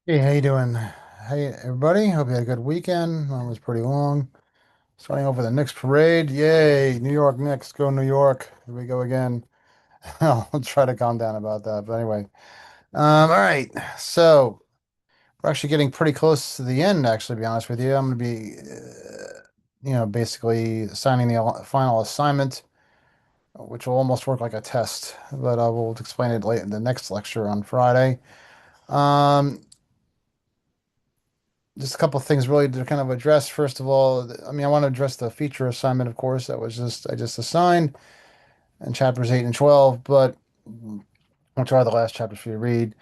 Hey, how you doing? Hey, everybody. Hope you had a good weekend. Mine was pretty long. Starting over the Knicks parade. Yay, New York Knicks. Go New York. Here we go again. I'll try to calm down about that. But anyway, all right. So we're actually getting pretty close to the end, actually, to be honest with you. I'm going to be, basically signing the final assignment, which will almost work like a test, but I will explain it late in the next lecture on Friday. Um, just a couple of things really to kind of address. First of all, I mean, I want to address the feature assignment, of course, that was just I just assigned in chapters 8 and 12, but which are the last chapters for you to read.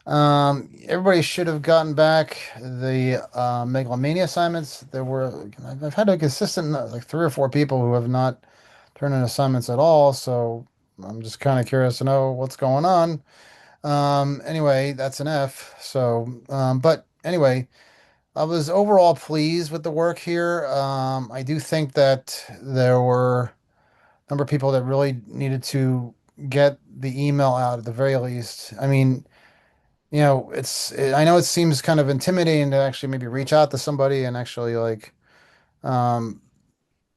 Everybody should have gotten back the Megalomania assignments. I've had a consistent like three or four people who have not turned in assignments at all, so I'm just kind of curious to know what's going on. Anyway, that's an F. But anyway. I was overall pleased with the work here. I do think that there were a number of people that really needed to get the email out at the very least. I mean, I know it seems kind of intimidating to actually maybe reach out to somebody and actually like um,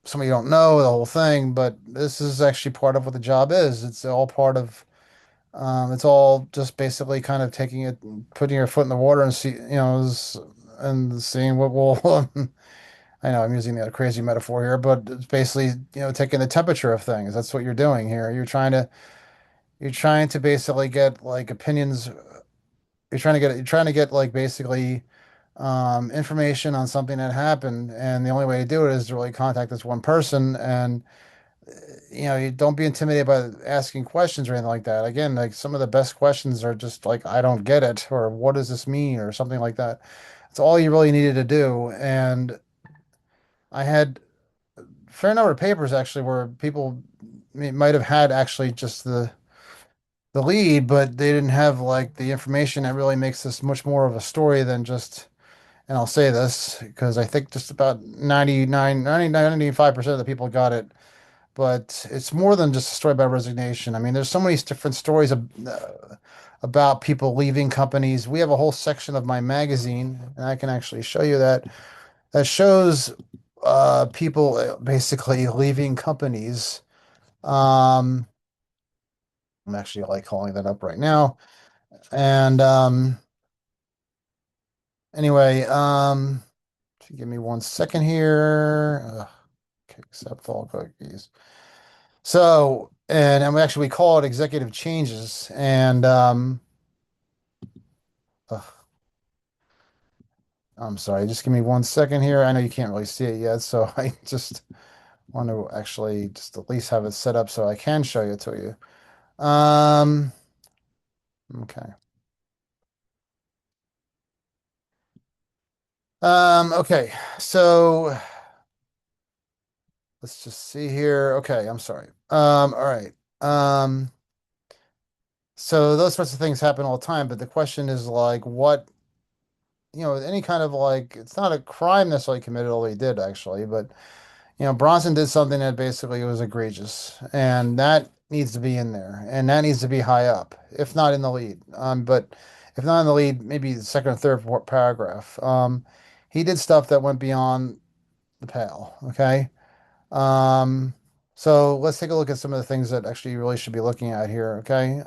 somebody you don't know the whole thing, but this is actually part of what the job is. It's all part of it's all just basically kind of taking it, putting your foot in the water and and seeing what will I know I'm using a crazy metaphor here, but it's basically, taking the temperature of things. That's what you're doing here. You're trying to basically get like opinions. You're trying to get like basically information on something that happened, and the only way to do it is to really contact this one person, and you don't be intimidated by asking questions or anything like that. Again, like some of the best questions are just like, I don't get it, or what does this mean, or something like that. It's all you really needed to do, and I had fair number of papers actually where people might have had actually just the lead, but they didn't have like the information that really makes this much more of a story than just, and I'll say this because I think just about 95% of the people got it, but it's more than just a story about resignation. I mean, there's so many different stories about people leaving companies. We have a whole section of my magazine, and I can actually show you that shows people basically leaving companies. Um, I'm actually like calling that up right now. And anyway, if you give me 1 second here. Okay, accept all cookies. And we call it executive changes. And ugh, I'm sorry, just give me 1 second here. I know you can't really see it yet, so I just want to actually just at least have it set up so I can show it to you. Okay. Okay. So let's just see here. Okay, I'm sorry. All right. So those sorts of things happen all the time, but the question is like what, any kind of like it's not a crime necessarily committed, although he did actually, but Bronson did something that basically was egregious, and that needs to be in there, and that needs to be high up, if not in the lead. But if not in the lead, maybe the second or third paragraph. He did stuff that went beyond the pale. Okay. Um, so let's take a look at some of the things that actually you really should be looking at here. Okay.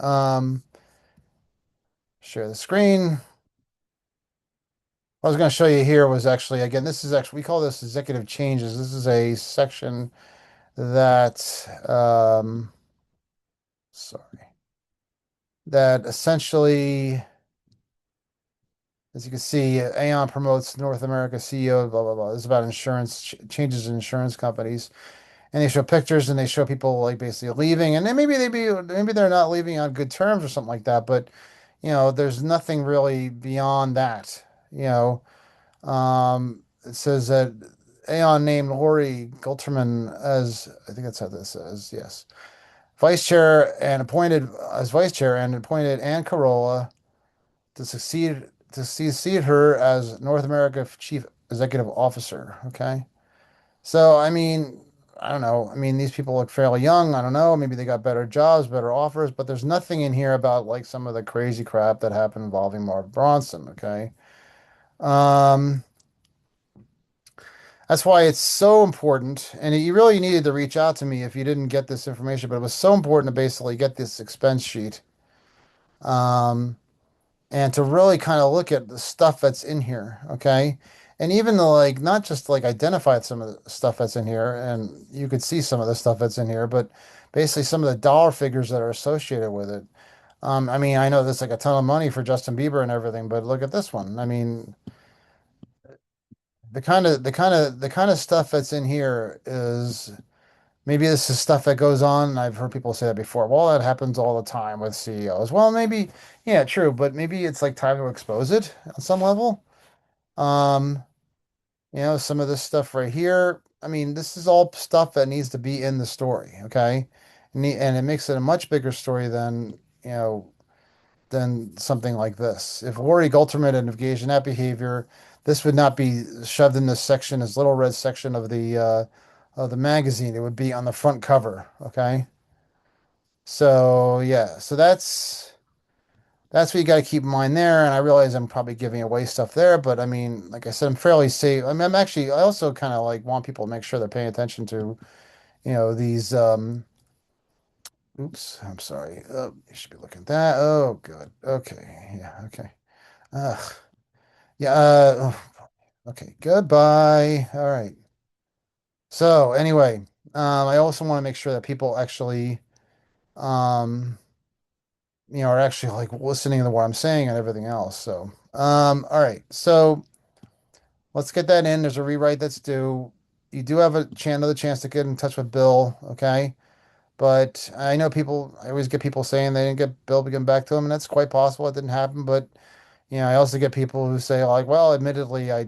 Share the screen. What I was going to show you here was actually, again, this is actually, we call this executive changes. This is a section that, sorry, that essentially, as you can see, Aon promotes North America CEO, blah, blah, blah. This is about insurance, changes in insurance companies. And they show pictures and they show people like basically leaving. And then maybe they're not leaving on good terms or something like that. But, there's nothing really beyond that, you know. It says that Aon named Lori Gulterman as, I think that's how this says, yes, vice chair and appointed Ann Carolla to succeed her as North America Chief Executive Officer. Okay. So, I mean, I don't know. I mean, these people look fairly young. I don't know. Maybe they got better jobs, better offers, but there's nothing in here about like some of the crazy crap that happened involving Mark Bronson. Okay. Um, that's why it's so important. And you really needed to reach out to me if you didn't get this information, but it was so important to basically get this expense sheet. Um, and to really kind of look at the stuff that's in here, okay? And even to like not just like identify some of the stuff that's in here, and you could see some of the stuff that's in here, but basically some of the dollar figures that are associated with it. I mean, I know there's like a ton of money for Justin Bieber and everything, but look at this one. I mean, the kind of stuff that's in here is maybe this is stuff that goes on. And I've heard people say that before. Well, that happens all the time with CEOs. Well, maybe, yeah, true, but maybe it's like time to expose it on some level. Um, some of this stuff right here. I mean, this is all stuff that needs to be in the story, okay? And it makes it a much bigger story you know, than something like this. If Lori Goldterman had engaged in that behavior, this would not be shoved in this section, this little red section of the magazine. It would be on the front cover, okay? So yeah, so that's what you got to keep in mind there. And I realize I'm probably giving away stuff there, but I mean, like I said, I'm fairly safe. I mean, I also kind of like want people to make sure they're paying attention to, these, oops, I'm sorry. Oh, you should be looking at that. Oh, good. Okay. Yeah. Okay. Ugh. Yeah. Okay. Goodbye. All right. So anyway, I also want to make sure that people actually, um, are actually like listening to what I'm saying and everything else. So, all right. So, let's get that in. There's a rewrite that's due. You do have another chance to get in touch with Bill, okay? But I always get people saying they didn't get Bill to get back to them, and that's quite possible. It didn't happen. But, I also get people who say, like, well, admittedly, I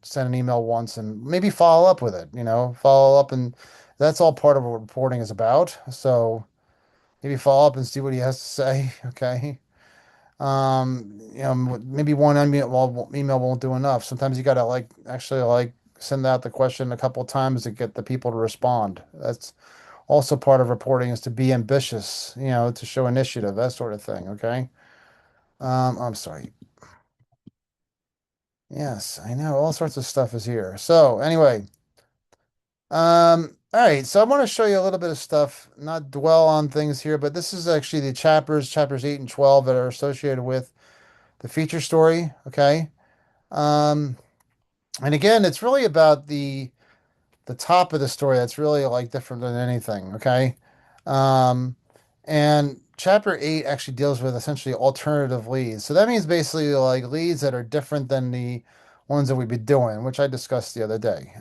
sent an email once and maybe follow up with it, follow up. And that's all part of what reporting is about. So maybe follow up and see what he has to say, okay? Maybe one email won't do enough. Sometimes you gotta like actually like send out the question a couple of times to get the people to respond. That's also part of reporting is to be ambitious, to show initiative, that sort of thing. Okay. I'm sorry. Yes, I know all sorts of stuff is here. So anyway, all right. So I want to show you a little bit of stuff, not dwell on things here, but this is actually the chapters 8 and 12 that are associated with the feature story. Okay. Um, And again, it's really about the top of the story that's really like different than anything, okay? Um, and chapter 8 actually deals with essentially alternative leads. So that means basically like leads that are different than the ones that we've been doing, which I discussed the other day.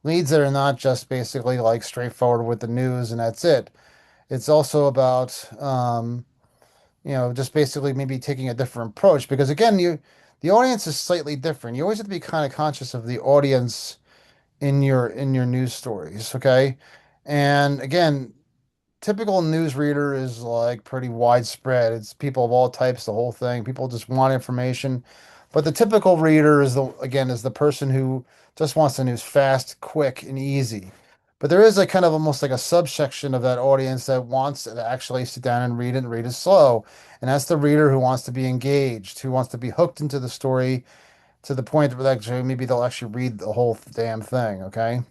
Leads that are not just basically like straightforward with the news and that's it. It's also about just basically maybe taking a different approach because again, the audience is slightly different. You always have to be kind of conscious of the audience in your news stories, okay? And again, typical news reader is like pretty widespread. It's people of all types, the whole thing. People just want information. But the typical reader is the person who just wants the news fast, quick, and easy. But there is a kind of almost like a subsection of that audience that wants to actually sit down and read it slow. And that's the reader who wants to be engaged, who wants to be hooked into the story to the point where actually maybe they'll actually read the whole damn thing, okay?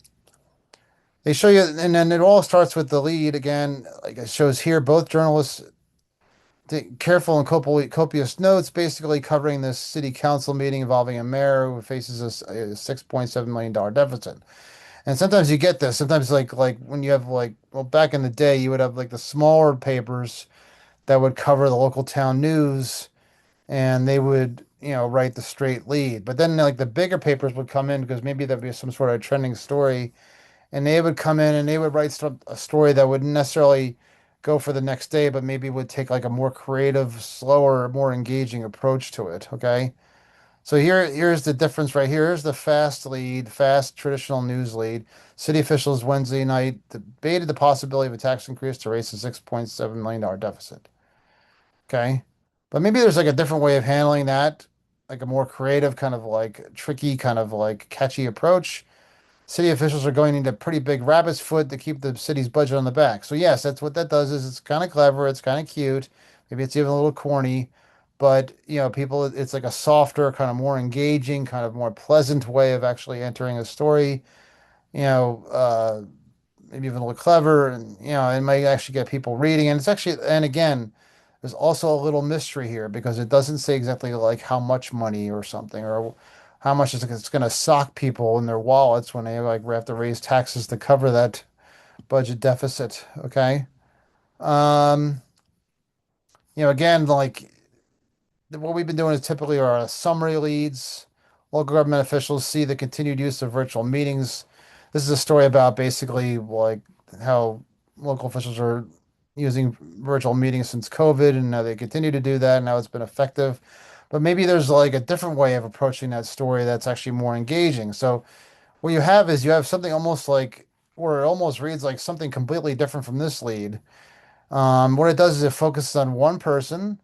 They show you, and then it all starts with the lead again. Like it shows here, both journalists take careful and copious notes, basically covering this city council meeting involving a mayor who faces a $6.7 million deficit. And sometimes you get this. Sometimes like when you have back in the day, you would have like the smaller papers that would cover the local town news, and they would write the straight lead. But then like the bigger papers would come in because maybe there'd be some sort of trending story and they would come in and they would write a story that wouldn't necessarily go for the next day, but maybe would take like a more creative, slower, more engaging approach to it. Okay. So here's the difference right here. Here's the fast lead, fast traditional news lead. City officials Wednesday night debated the possibility of a tax increase to raise a $6.7 million deficit. Okay. But maybe there's like a different way of handling that, like a more creative, kind of like tricky, kind of like catchy approach. City officials are going into pretty big rabbit's foot to keep the city's budget on the back. So yes, that's what that does is it's kind of clever, it's kind of cute. Maybe it's even a little corny, but people, it's like a softer, kind of more engaging, kind of more pleasant way of actually entering a story. You know, maybe even a little clever, and it might actually get people reading. And it's actually, and again, there's also a little mystery here because it doesn't say exactly like how much money or something, or how much it's going to sock people in their wallets when they like have to raise taxes to cover that budget deficit. Okay. Um, again, like what we've been doing is typically our summary leads. Local government officials see the continued use of virtual meetings. This is a story about basically like how local officials are using virtual meetings since COVID and how they continue to do that and how it's been effective. But maybe there's like a different way of approaching that story that's actually more engaging. So what you have is you have something almost like, or it almost reads like something completely different from this lead. What it does is it focuses on one person,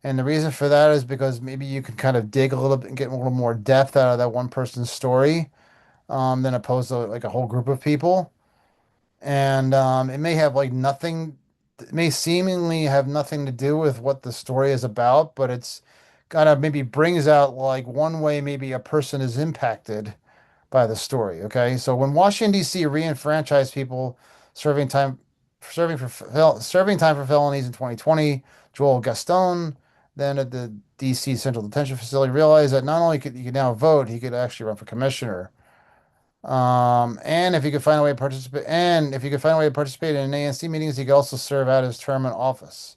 and the reason for that is because maybe you can kind of dig a little bit and get a little more depth out of that one person's story, than opposed to like a whole group of people. And it may have like nothing, it may seemingly have nothing to do with what the story is about, but it's kind of maybe brings out like one way maybe a person is impacted by the story. Okay, so when Washington D.C. re-enfranchised people serving time serving time for felonies in 2020, Joel Gaston, then at the D.C. Central Detention Facility, realized that not only could he could now vote, he could actually run for commissioner. And if he could find a way to participate, and if he could find a way to participate in ANC meetings, he could also serve out his term in office.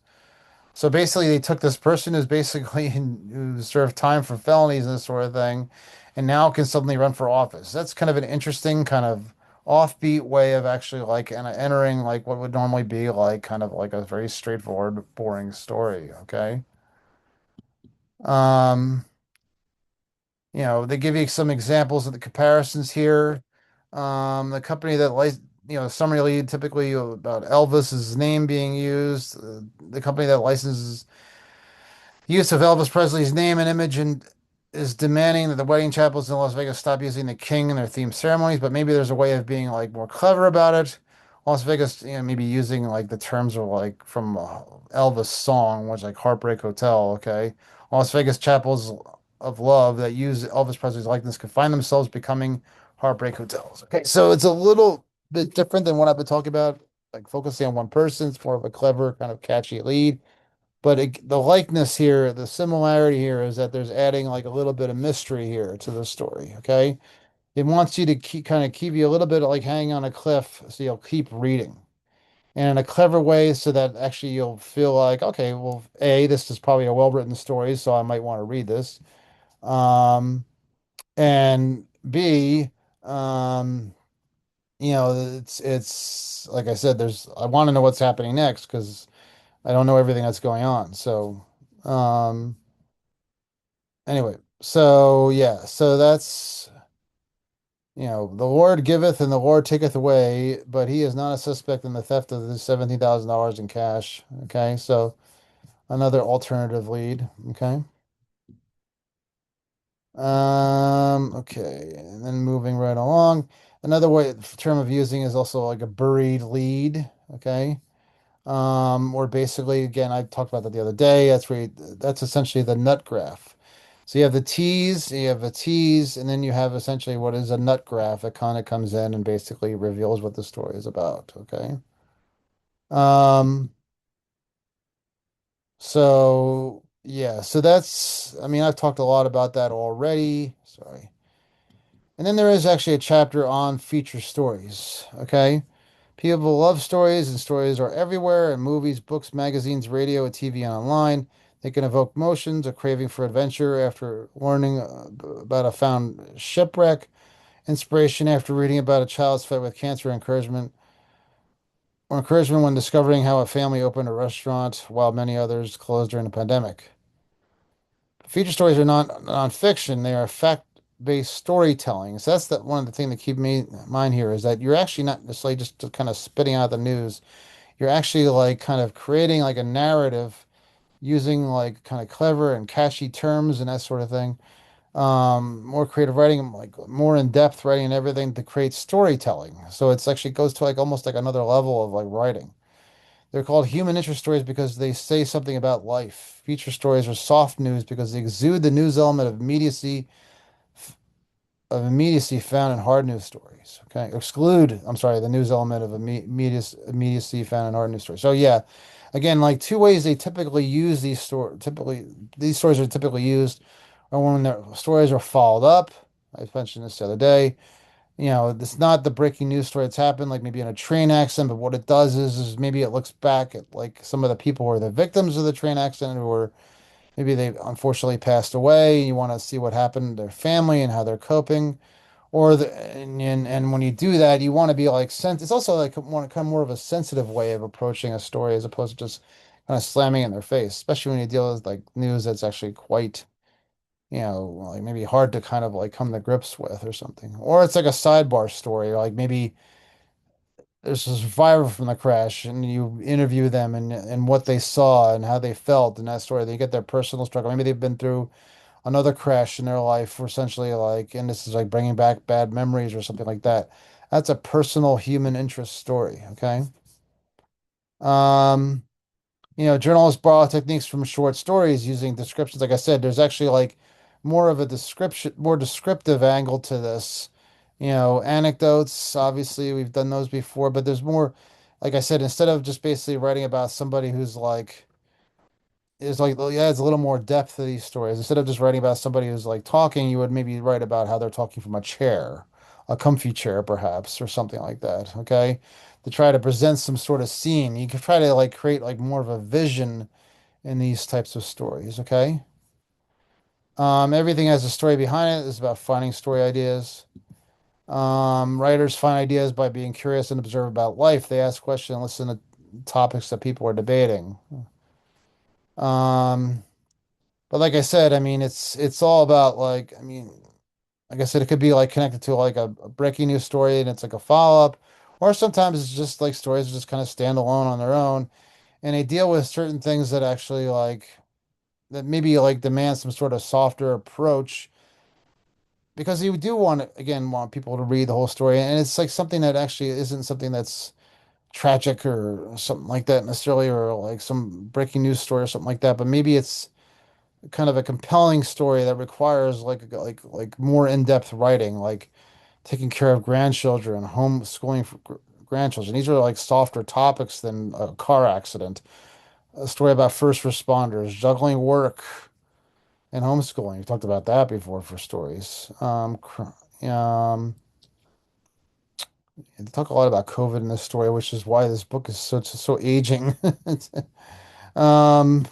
So basically, they took this person who's basically who served time for felonies and this sort of thing, and now can suddenly run for office. That's kind of an interesting kind of offbeat way of actually like entering like what would normally be like kind of like a very straightforward, boring story. Okay. Um, they give you some examples of the comparisons here. The company that summary lead typically about Elvis's name being used. The company that licenses use of Elvis Presley's name and image and is demanding that the wedding chapels in Las Vegas stop using the king in their theme ceremonies, but maybe there's a way of being like more clever about it. Las Vegas, maybe using like the terms of like from Elvis song, which like Heartbreak Hotel, okay? Las Vegas chapels of love that use Elvis Presley's likeness could find themselves becoming Heartbreak Hotels. Okay, so it's a little bit different than what I've been talking about, like focusing on one person. It's more of a clever, kind of catchy lead. But the likeness here, the similarity here is that there's adding like a little bit of mystery here to the story. Okay. It wants you to keep you a little bit like hanging on a cliff so you'll keep reading. And in a clever way so that actually you'll feel like, okay, well, A, this is probably a well-written story, so I might want to read this. Um, and B, um, it's like I said, I want to know what's happening next because I don't know everything that's going on. So, um, anyway, so yeah, so that's, the Lord giveth and the Lord taketh away, but he is not a suspect in the theft of the $17,000 in cash. Okay, so another alternative lead. Okay. Okay, and then moving right along. Another term of using is also like a buried lead. Okay. Or basically, again, I talked about that the other day. That's essentially the nut graph. So you have a tease, and then you have essentially what is a nut graph that kind of comes in and basically reveals what the story is about. Okay. Um, so yeah, so I mean, I've talked a lot about that already. Sorry. And then there is actually a chapter on feature stories. Okay. People love stories, and stories are everywhere in movies, books, magazines, radio, TV, and online. They can evoke emotions, a craving for adventure after learning about a found shipwreck, inspiration after reading about a child's fight with cancer, or encouragement when discovering how a family opened a restaurant while many others closed during the pandemic. Feature stories are not nonfiction, they are fact-based storytelling. So that's one of the things that keep me in mind here is that you're actually not necessarily just kind of spitting out the news. You're actually like kind of creating like a narrative using like kind of clever and catchy terms and that sort of thing. More creative writing, like more in-depth writing and everything to create storytelling. So it's actually goes to like almost like another level of like writing. They're called human interest stories because they say something about life. Feature stories are soft news because they exude the news element of immediacy found in hard news stories. Okay, exclude. I'm sorry, the news element of immediacy found in hard news stories. So yeah, again, like two ways they typically use these stories. Typically, these stories are typically used are when their stories are followed up. I mentioned this the other day. It's not the breaking news story that's happened, like maybe in a train accident, but what it does is maybe it looks back at like some of the people who are the victims of the train accident, or maybe they unfortunately passed away. You want to see what happened to their family and how they're coping. And when you do that, you want to be like it's also like want to kind of more of a sensitive way of approaching a story as opposed to just kind of slamming it in their face, especially when you deal with like news that's actually quite, like maybe hard to kind of like come to grips with or something. Or it's like a sidebar story, like maybe there's a survivor from the crash and you interview them and what they saw and how they felt in that story. They get their personal struggle. Maybe they've been through another crash in their life, or essentially like, and this is like bringing back bad memories or something like that. That's a personal human interest story. Okay. Um, Journalists borrow techniques from short stories using descriptions. Like I said, there's actually like more of a more descriptive angle to this. Anecdotes, obviously we've done those before, but there's more, like I said, instead of just basically writing about somebody who's like, is like, yeah, it's a little more depth to these stories. Instead of just writing about somebody who's like talking, you would maybe write about how they're talking from a chair, a comfy chair, perhaps, or something like that. Okay. To try to present some sort of scene. You could try to like create like more of a vision in these types of stories. Okay. Everything has a story behind it. It's about finding story ideas. Writers find ideas by being curious and observe about life. They ask questions and listen to topics that people are debating. Um, But like I said, I mean, it's all about like, I mean, like I said, it could be like connected to like a breaking news story and it's like a follow-up, or sometimes it's just like stories that just kind of stand alone on their own and they deal with certain things that actually like that maybe like demand some sort of softer approach because you do again want people to read the whole story and it's like something that actually isn't something that's tragic or something like that necessarily, or like some breaking news story or something like that, but maybe it's kind of a compelling story that requires like more in-depth writing, like taking care of grandchildren, homeschooling for grandchildren. These are like softer topics than a car accident. A story about first responders, juggling work and homeschooling. We talked about that before for stories. They talk a lot about COVID in this story, which is why this book is so aging. Um,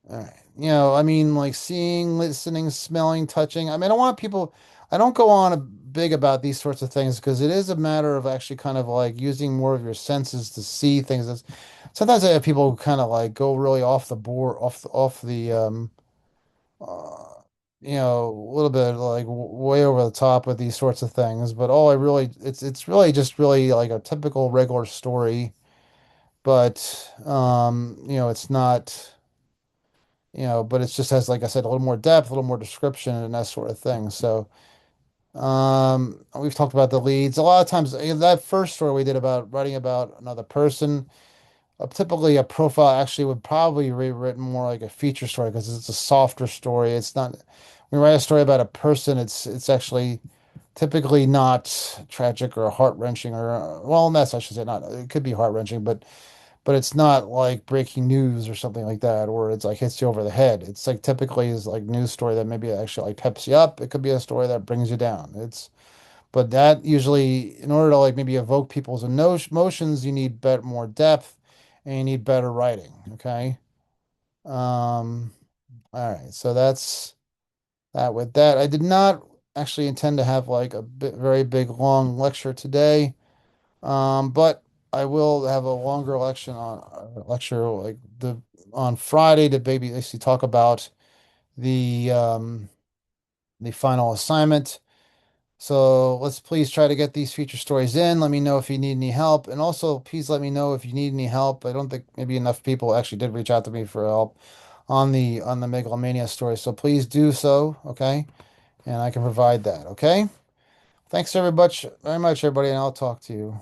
All right. I mean, like seeing, listening, smelling, touching. I mean, I don't want people, I don't go on a big about these sorts of things because it is a matter of actually kind of like using more of your senses to see things. Sometimes I have people who kind of like go really off the board, uh, a little bit like way over the top with these sorts of things. But it's really just really like a typical regular story. But, it's not. But it's just has, like I said, a little more depth, a little more description and that sort of thing. So, we've talked about the leads. A lot of times, that first story we did about writing about another person, typically a profile actually would probably be written more like a feature story because it's a softer story. It's not, when we write a story about a person, it's actually typically not tragic or heart-wrenching or, well, that's, I should say, not, it could be heart-wrenching, but it's not like breaking news or something like that, or it's like hits you over the head. It's like typically is like news story that maybe actually like peps you up. It could be a story that brings you down. But that usually, in order to like maybe evoke people's emotions, you need more depth and you need better writing. Okay. Um, all right. So that's that with that. I did not actually intend to have like very big, long lecture today. But I will have a longer lecture like on Friday to maybe basically talk about the um the final assignment. So let's please try to get these feature stories in. Let me know if you need any help. And also please let me know if you need any help. I don't think maybe enough people actually did reach out to me for help on the Megalomania story. So please do so, okay? And I can provide that, okay? Thanks very much, everybody, and I'll talk to you.